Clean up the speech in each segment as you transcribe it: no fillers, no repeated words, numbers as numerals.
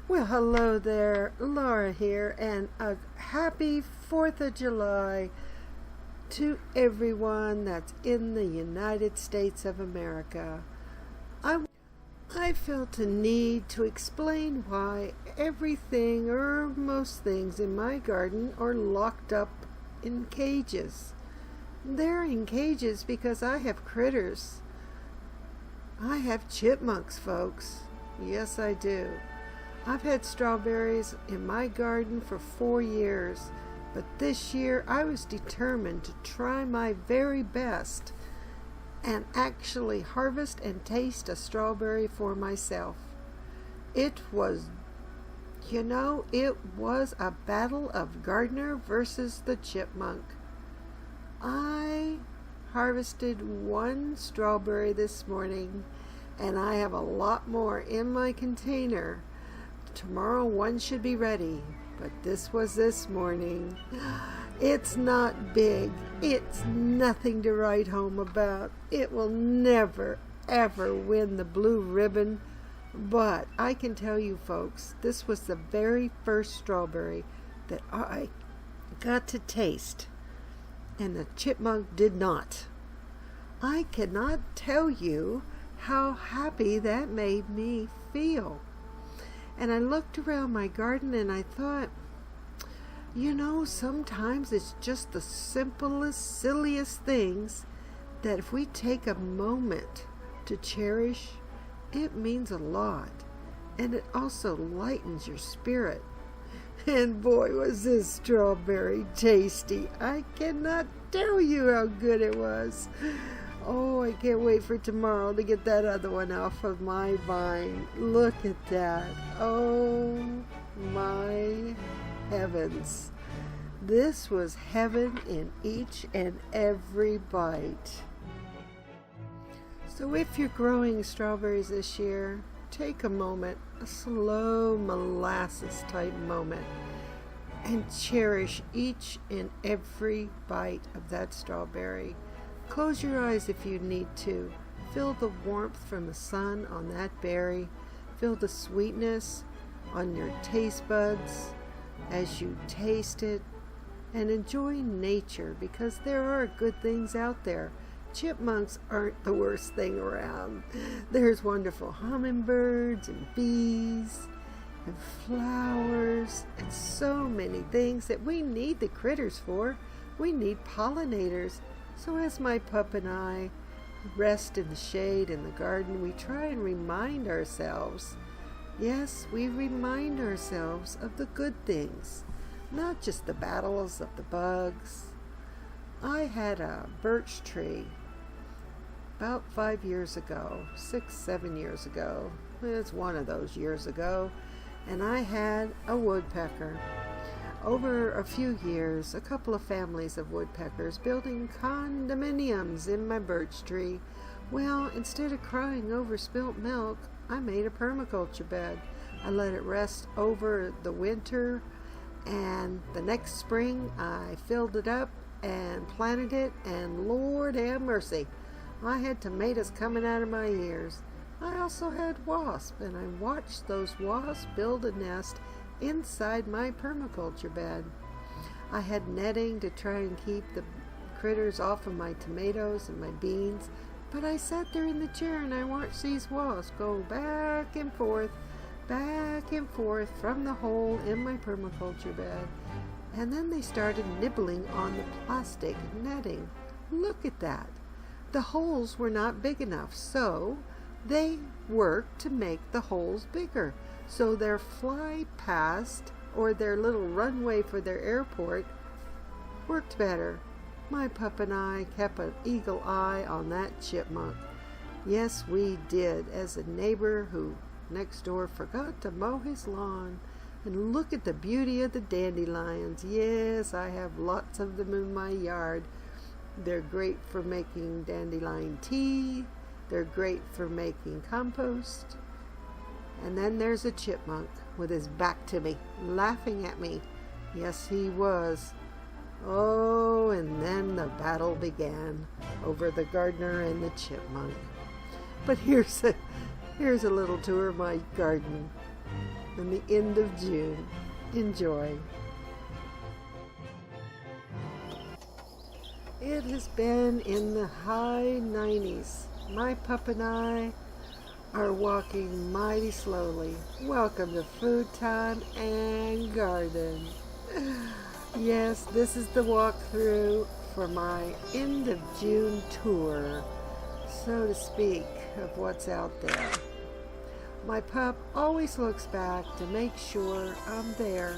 Well, hello there, Laura here, and a happy 4th of July to everyone that's in the United States of America. I felt a need to explain why everything or most things in my garden are locked up in cages. They're in cages because I have critters. I have chipmunks, folks. Yes, I do. I've had strawberries in my garden for 4 years, but this year I was determined to try my very best and actually harvest and taste a strawberry for myself. It was a battle of gardener versus the chipmunk. I harvested 1 strawberry this morning, and I have a lot more in my container. Tomorrow 1 should be ready, but this was this morning. It's not big. It's nothing to write home about. It will never, ever win the blue ribbon. But I can tell you folks, this was the very first strawberry that I got to taste, and the chipmunk did not. I cannot tell you how happy that made me feel. And I looked around my garden and I thought, sometimes it's just the simplest, silliest things that if we take a moment to cherish, it means a lot. And it also lightens your spirit. And boy, was this strawberry tasty. I cannot tell you how good it was. Oh, I can't wait for tomorrow to get that other one off of my vine. Look at that. Oh, my heavens. This was heaven in each and every bite. So if you're growing strawberries this year, take a moment, a slow molasses type moment, and cherish each and every bite of that strawberry. Close your eyes if you need to. Feel the warmth from the sun on that berry. Feel the sweetness on your taste buds as you taste it. And enjoy nature, because there are good things out there. Chipmunks aren't the worst thing around. There's wonderful hummingbirds and bees and flowers and so many things that we need the critters for. We need pollinators. So as my pup and I rest in the shade in the garden, we try and remind ourselves, yes, we remind ourselves of the good things, not just the battles of the bugs. I had a birch tree about 5 years ago, 6, 7 years ago. It's one of those years ago. And I had a woodpecker. Over a few years, a couple of families of woodpeckers building condominiums in my birch tree. Well, instead of crying over spilt milk, I made a permaculture bed. I let it rest over the winter, and the next spring I filled it up and planted it, and Lord have mercy, I had tomatoes coming out of my ears. I also had wasps, and I watched those wasps build a nest inside my permaculture bed. I had netting to try and keep the critters off of my tomatoes and my beans, but I sat there in the chair and I watched these wasps go back and forth from the hole in my permaculture bed. And then they started nibbling on the plastic netting. Look at that. The holes were not big enough, so they worked to make the holes bigger. So their fly past, or their little runway for their airport, worked better. My pup and I kept an eagle eye on that chipmunk. Yes, we did, as a neighbor who next door forgot to mow his lawn. And look at the beauty of the dandelions. Yes, I have lots of them in my yard. They're great for making dandelion tea. They're great for making compost. And then there's a chipmunk with his back to me, laughing at me. Yes, he was. Oh, and then the battle began over the gardener and the chipmunk. But here's a little tour of my garden. and the end of June. Enjoy. It has been in the high 90s. My pup and I are walking mighty slowly. Welcome to Food Time and Garden. Yes, this is the walkthrough for my end of June tour, so to speak, of what's out there. My pup always looks back to make sure I'm there.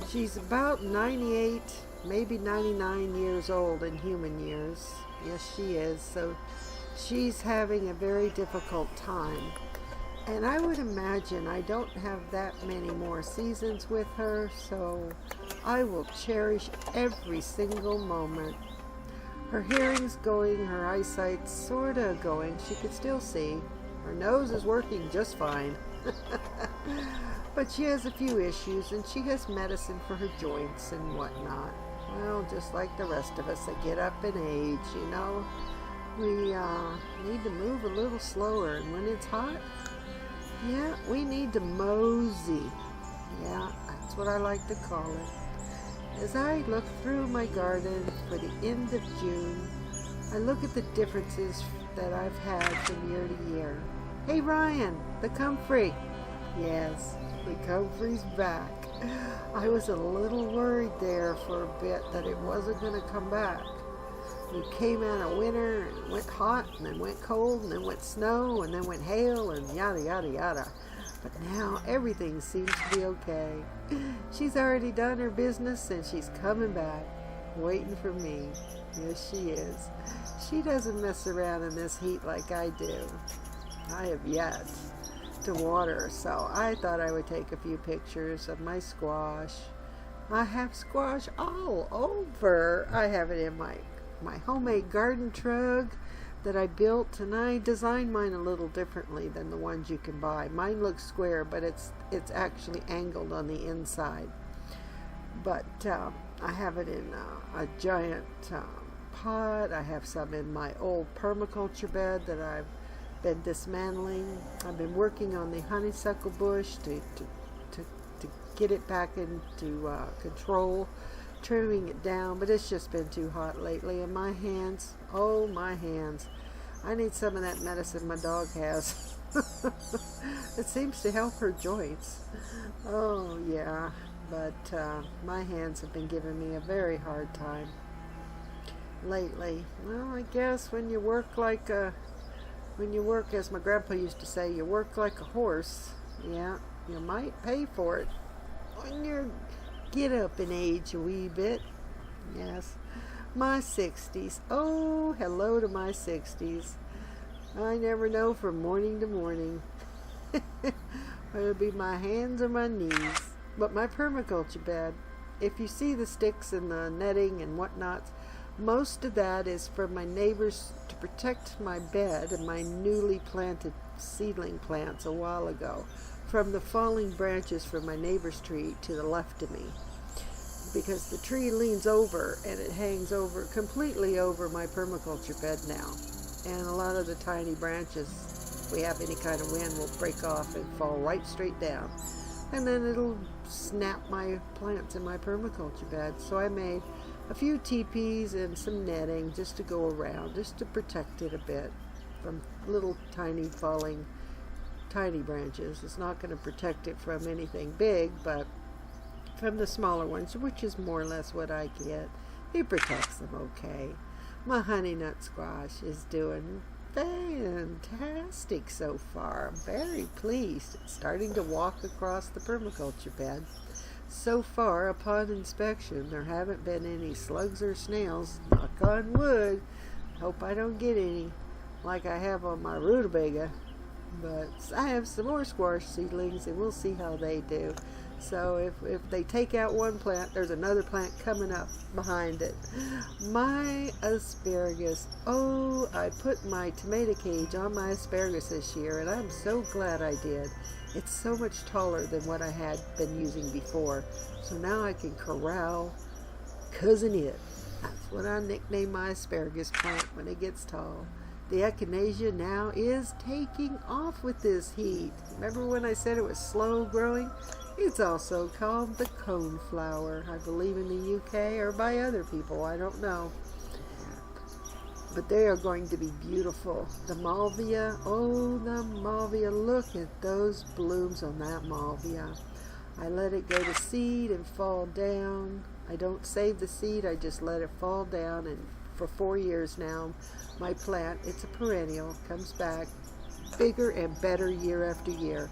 She's about 98, maybe 99 years old in human years. Yes, she is. So she's having a very difficult time. And I would imagine I don't have that many more seasons with her, so I will cherish every single moment. Her hearing's going, her eyesight's sort of going. She could still see. Her nose is working just fine. But she has a few issues, and she has medicine for her joints and whatnot. Well, just like the rest of us that get up in age, you know. We need to move a little slower, and when it's hot, yeah, we need to mosey. Yeah, that's what I like to call it. As I look through my garden for the end of June, I look at the differences that I've had from year to year. Hey Ryan, the comfrey. Yes, the comfrey's back. I was a little worried there for a bit that it wasn't going to come back. We came out of winter and went hot, and then went cold, and then went snow, and then went hail, and yada yada yada. But now everything seems to be okay. She's already done her business, and she's coming back, waiting for me. Yes, she is. She doesn't mess around in this heat like I do. I have yet to water, so I thought I would take a few pictures of my squash. I have squash all over. I have it in my homemade garden truck that I built, and I designed mine a little differently than the ones you can buy. Mine looks square, but it's actually angled on the inside. But I have it in a giant pot. I have some in my old permaculture bed that I've been dismantling. I've been working on the honeysuckle bush to get it back into control, trimming it down, but it's just been too hot lately, and my hands, oh my hands, I need some of that medicine my dog has. It seems to help her joints. Oh yeah, but my hands have been giving me a very hard time lately. Well, I guess when you work, as my grandpa used to say, you work like a horse. Yeah, you might pay for it when you get up in age a wee bit. Yes, my 60s. Oh, hello to my 60s. I never know from morning to morning whether it be my hands or my knees. But my permaculture bed, if you see the sticks and the netting and whatnot, most of that is from my neighbors to protect my bed and my newly planted seedling plants a while ago from the falling branches from my neighbor's tree to the left of me. Because the tree leans over and it hangs over completely over my permaculture bed now. And a lot of the tiny branches, if we have any kind of wind, will break off and fall right straight down. And then it'll snap my plants in my permaculture bed. So I made a few teepees and some netting just to go around, just to protect it a bit from little tiny falling tiny branches. It's not going to protect it from anything big, but from the smaller ones, which is more or less what I get, it protects them okay. My honey nut squash is doing fantastic so far. I'm very pleased. It's starting to walk across the permaculture bed. So far, upon inspection, there haven't been any slugs or snails. Knock on wood. Hope I don't get any like I have on my rutabaga. But I have some more squash seedlings, and we'll see how they do. So if they take out one plant, there's another plant coming up behind it. My asparagus. Oh, I put my tomato cage on my asparagus this year, and I'm so glad I did. It's so much taller than what I had been using before. So now I can corral Cousin It. That's what I nickname my asparagus plant when it gets tall. The echinacea now is taking off with this heat. Remember when I said it was slow growing? It's also called the coneflower, I believe in the UK, or by other people, I don't know. But they are going to be beautiful. The malvia, oh, the malvia, look at those blooms on that malvia. I let it go to seed and fall down. I don't save the seed, I just let it fall down, and for 4 years now, my plant, it's a perennial, comes back bigger and better year after year.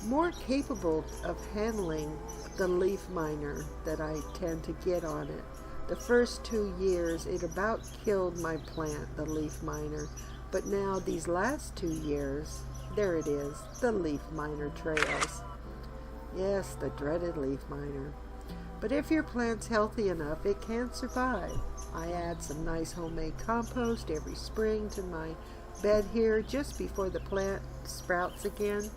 More capable of handling the leaf miner that I tend to get on it. The first 2 years, it about killed my plant, the leaf miner. But now, these last 2 years, there it is, the leaf miner trails. Yes, the dreaded leaf miner. But if your plant's healthy enough, it can survive. I add some nice homemade compost every spring to my bed here just before the plant sprouts again.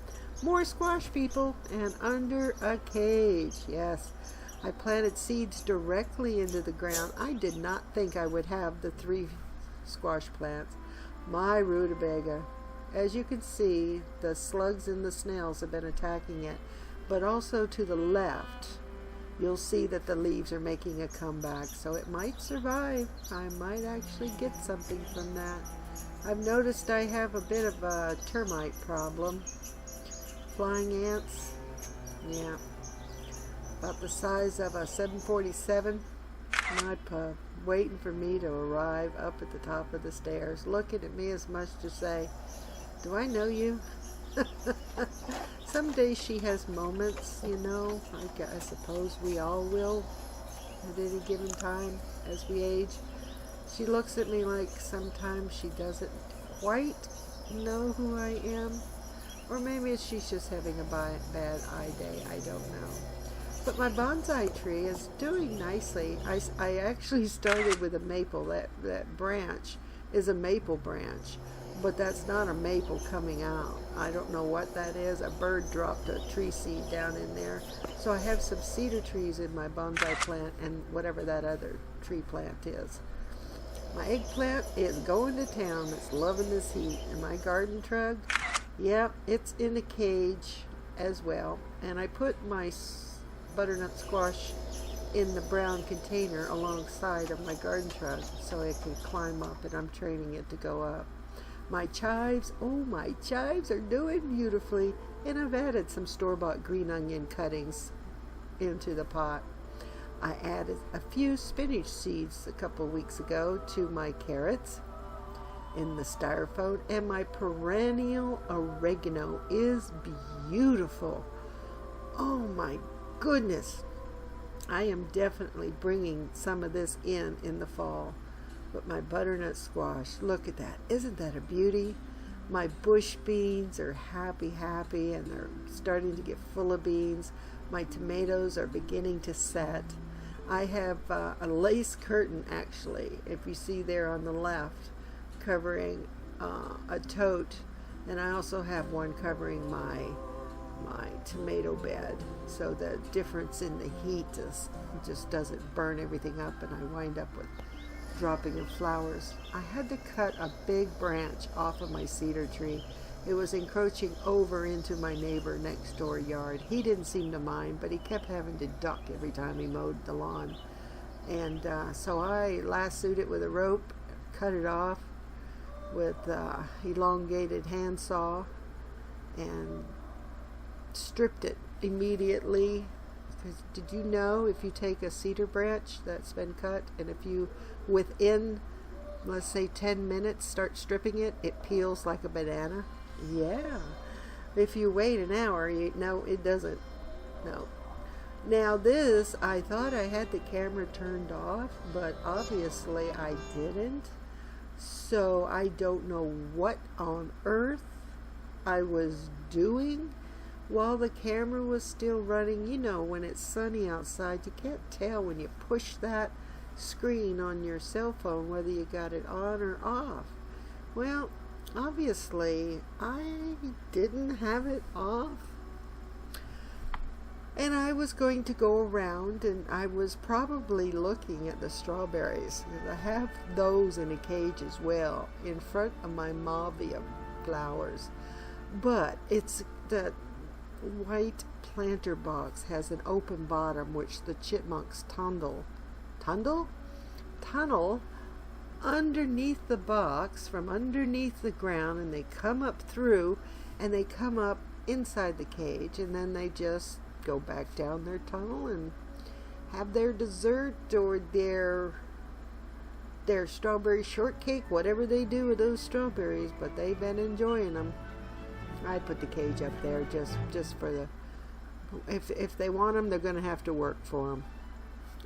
More squash, people, and under a cage. Yes, I planted seeds directly into the ground. I did not think I would have the 3 squash plants. My rutabaga. As you can see, the slugs and the snails have been attacking it. But also to the left, you'll see that the leaves are making a comeback, so it might survive. I might actually get something from that. I've noticed I have a bit of a termite problem. Flying ants, yeah, about the size of a 747. My pup, waiting for me to arrive up at the top of the stairs, looking at me as much to say, do I know you? Some days she has moments, you know, I suppose we all will at any given time as we age. She looks at me like sometimes she doesn't quite know who I am. Or maybe she's just having a bad eye day, I don't know. But my bonsai tree is doing nicely. I actually started with a maple. That branch is a maple branch. But that's not a maple coming out. I don't know what that is. A bird dropped a tree seed down in there. So I have some cedar trees in my bonsai plant and whatever that other tree plant is. My eggplant is going to town. It's loving this heat. And my garden trug, yep, it's in a cage as well. And I put my butternut squash in the brown container alongside of my garden trug so it can climb up, and I'm training it to go up. My chives, oh, my chives are doing beautifully, and I've added some store-bought green onion cuttings into the pot. I added a few spinach seeds a couple weeks ago to my carrots in the styrofoam, and my perennial oregano is beautiful. Oh my goodness. I am definitely bringing some of this in the fall. But my butternut squash, look at that. Isn't that a beauty? My bush beans are happy, and they're starting to get full of beans. My tomatoes are beginning to set. I have a lace curtain, actually, if you see there on the left, covering a tote. And I also have one covering my tomato bed, so the difference in the heat just doesn't burn everything up, and I wind up with dropping of flowers. I had to cut a big branch off of my cedar tree. It was encroaching over into my neighbor next door yard. He didn't seem to mind, but he kept having to duck every time he mowed the lawn. And so I lassoed it with a rope, cut it off with elongated handsaw, and stripped it immediately. Because did you know if you take a cedar branch that's been cut, and if you within, let's say 10 minutes, start stripping it, it peels like a banana? Yeah. If you wait an hour, no, it doesn't. No. Now this, I thought I had the camera turned off, but obviously I didn't. So I don't know what on earth I was doing while the camera was still running. You know, when it's sunny outside, you can't tell when you push that screen on your cell phone whether you got it on or off. Well, obviously I didn't have it off. And I was going to go around, and I was probably looking at the strawberries. I have those in a cage as well in front of my malvia flowers. But it's the white planter box has an open bottom, which the chipmunks tunnel underneath the box from underneath the ground, and they come up through, and they come up inside the cage, and then they just go back down their tunnel and have their dessert or their strawberry shortcake, whatever they do with those strawberries. But they've been enjoying them. I'd put the cage up there just for the, if they want them, they're going to have to work for them.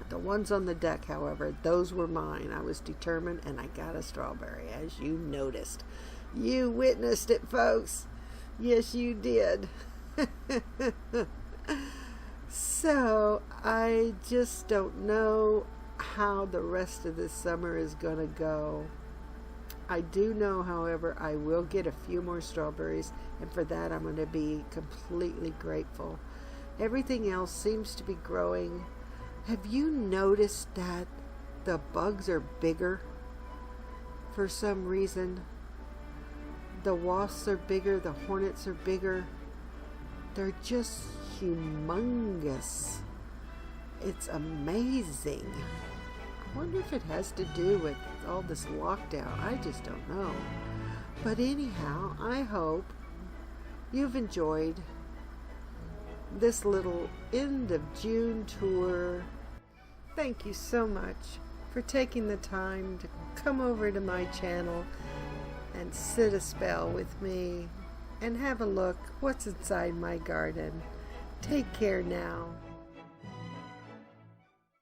The ones on the deck, however, those were mine. I was determined, and I got a strawberry, as you noticed. You witnessed it, folks. Yes, you did. So I just don't know how the rest of this summer is going to go. I do know, however, I will get a few more strawberries, and for that I'm going to be completely grateful. Everything else seems to be growing. Have you noticed that the bugs are bigger for some reason? The wasps are bigger, the hornets are bigger. They're just humongous. It's amazing. I wonder if it has to do with all this lockdown. I just don't know. But anyhow, I hope you've enjoyed this little end of June tour. Thank you so much for taking the time to come over to my channel and sit a spell with me and have a look what's inside my garden. Take care now.